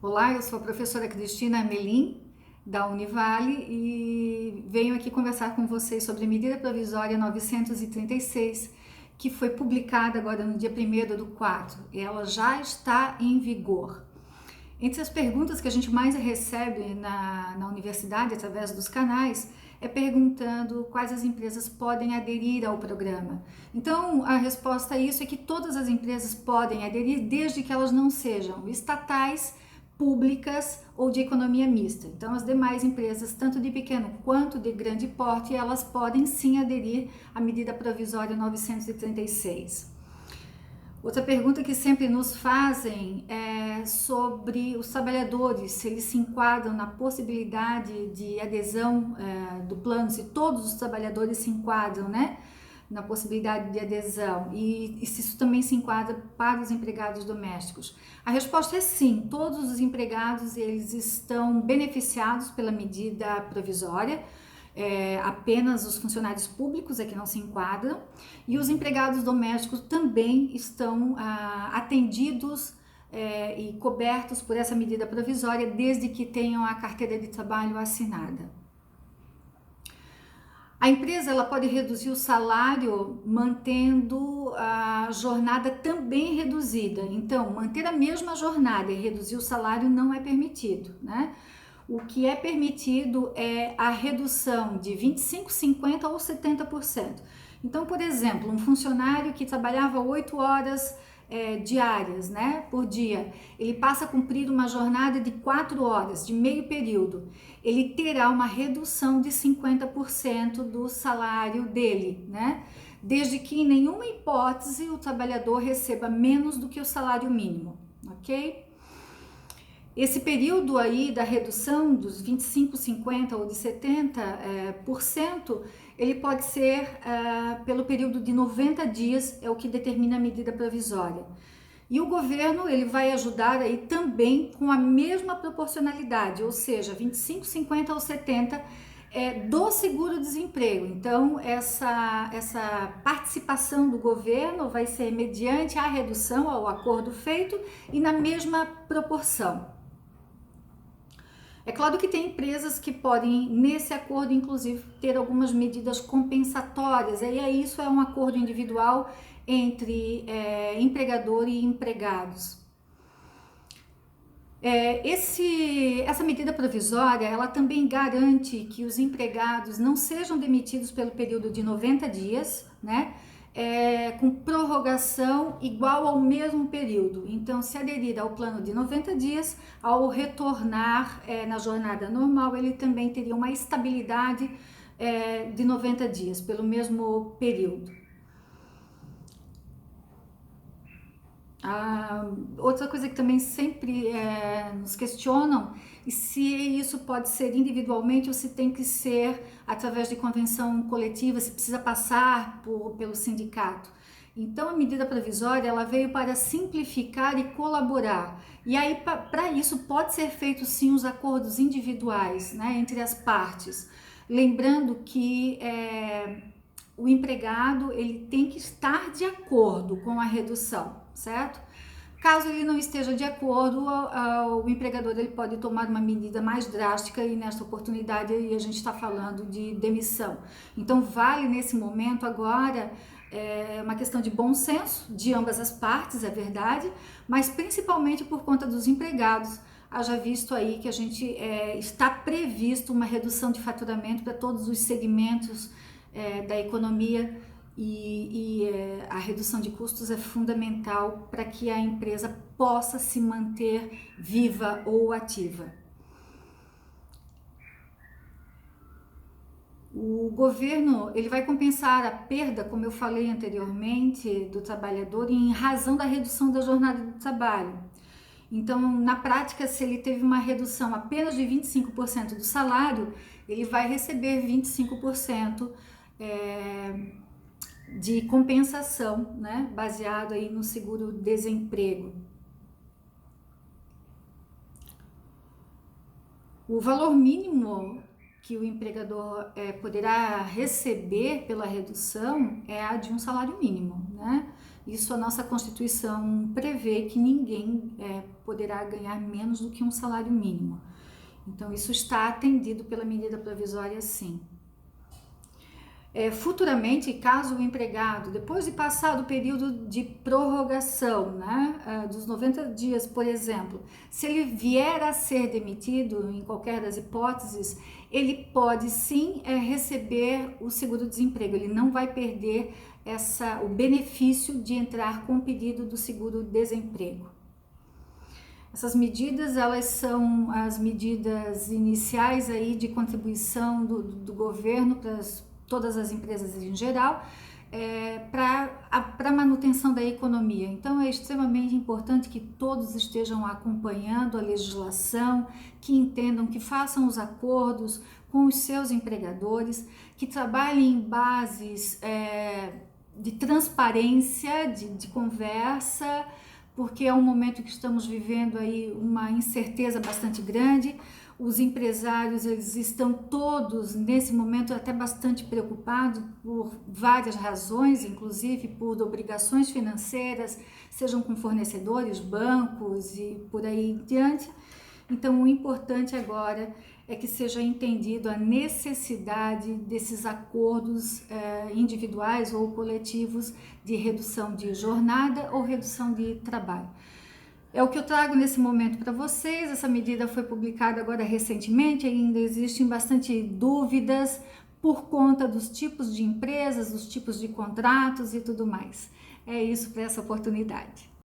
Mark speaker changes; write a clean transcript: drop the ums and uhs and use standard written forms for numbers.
Speaker 1: Olá, eu sou a professora Cristina Amelin, da Univale, e venho aqui conversar com vocês sobre a medida provisória 936, que foi publicada agora no dia 1º do 4. Ela já está em vigor. Entre as perguntas que a gente mais recebe na universidade, através dos canais, é perguntando quais as empresas podem aderir ao programa. Então, a resposta a isso é que todas as empresas podem aderir, desde que elas não sejam estatais, públicas ou de economia mista. Então, as demais empresas, tanto de pequeno quanto de grande porte, elas podem sim aderir à medida provisória 936. Outra pergunta que sempre nos fazem é sobre os trabalhadores, se eles se enquadram na possibilidade de adesão do plano, se todos os trabalhadores se enquadram, né, na possibilidade de adesão e se isso também se enquadra para os empregados domésticos. A resposta é sim, todos os empregados eles estão beneficiados pela medida provisória. Apenas os funcionários públicos é que não se enquadram e os empregados domésticos também estão atendidos e cobertos por essa medida provisória desde que tenham a carteira de trabalho assinada. A empresa ela pode reduzir o salário mantendo a jornada também reduzida. Então, manter a mesma jornada e reduzir o salário não é permitido, né? O que é permitido é a redução de 25%, 50% ou 70%. Então, por exemplo, um funcionário que trabalhava 8 horas diárias, né, por dia, ele passa a cumprir uma jornada de 4 horas, de meio período, ele terá uma redução de 50% do salário dele, né, desde que em nenhuma hipótese o trabalhador receba menos do que o salário mínimo, ok? Esse período aí da redução dos 25, 50 ou de 70%, ele pode ser pelo período de 90 dias, é o que determina a medida provisória. E o governo ele vai ajudar aí também com a mesma proporcionalidade, ou seja, 25, 50 ou 70 do seguro-desemprego. Então, essa participação do governo vai ser mediante a redução ao acordo feito e na mesma proporção. É claro que tem empresas que podem, nesse acordo, inclusive, ter algumas medidas compensatórias, e aí isso é um acordo individual entre empregador e empregados. Essa medida provisória, ela também garante que os empregados não sejam demitidos pelo período de 90 dias, né? Com prorrogação igual ao mesmo período. Então, se aderir ao plano de 90 dias, ao retornar na jornada normal, ele também teria uma estabilidade de 90 dias, pelo mesmo período. Outra coisa que também sempre nos questionam é se isso pode ser individualmente ou se tem que ser através de convenção coletiva, se precisa passar pelo sindicato. Então a medida provisória ela veio para simplificar e colaborar. E aí para isso pode ser feito sim os acordos individuais, né, entre as partes. Lembrando que o empregado ele tem que estar de acordo com a redução, certo? Caso ele não esteja de acordo, o empregador ele pode tomar uma medida mais drástica e nesta oportunidade a gente está falando de demissão. Então vale nesse momento agora uma questão de bom senso de ambas as partes, é verdade, mas principalmente por conta dos empregados. Haja visto aí que a gente está previsto uma redução de faturamento para todos os segmentos da economia e a redução de custos é fundamental para que a empresa possa se manter viva ou ativa. O governo ele vai compensar a perda, como eu falei anteriormente, do trabalhador em razão da redução da jornada de trabalho. Então, na prática, se ele teve uma redução apenas de 25% do salário, ele vai receber 25% de compensação, né, baseado aí no seguro-desemprego. O valor mínimo que o empregador poderá receber pela redução é a de um salário mínimo, né? Isso a nossa Constituição prevê que ninguém poderá ganhar menos do que um salário mínimo. Então, isso está atendido pela medida provisória, sim. Futuramente, caso o empregado, depois de passar o período de prorrogação, né, dos 90 dias, por exemplo, se ele vier a ser demitido, em qualquer das hipóteses, ele pode sim receber o seguro-desemprego, ele não vai perder o benefício de entrar com o pedido do seguro-desemprego. Essas medidas, elas são as medidas iniciais aí de contribuição do governo para todas as empresas em geral, para a manutenção da economia. Então é extremamente importante que todos estejam acompanhando a legislação, que entendam, que façam os acordos com os seus empregadores, que trabalhem em bases de transparência, de conversa, porque é um momento que estamos vivendo aí uma incerteza bastante grande. Os empresários, eles estão todos nesse momento até bastante preocupados por várias razões, inclusive por obrigações financeiras, sejam com fornecedores, bancos e por aí em diante. Então, o importante agora é que seja entendido a necessidade desses acordos individuais ou coletivos de redução de jornada ou redução de trabalho. É o que eu trago nesse momento para vocês. Essa medida foi publicada agora recentemente, ainda existem bastante dúvidas por conta dos tipos de empresas, dos tipos de contratos e tudo mais. É isso para essa oportunidade.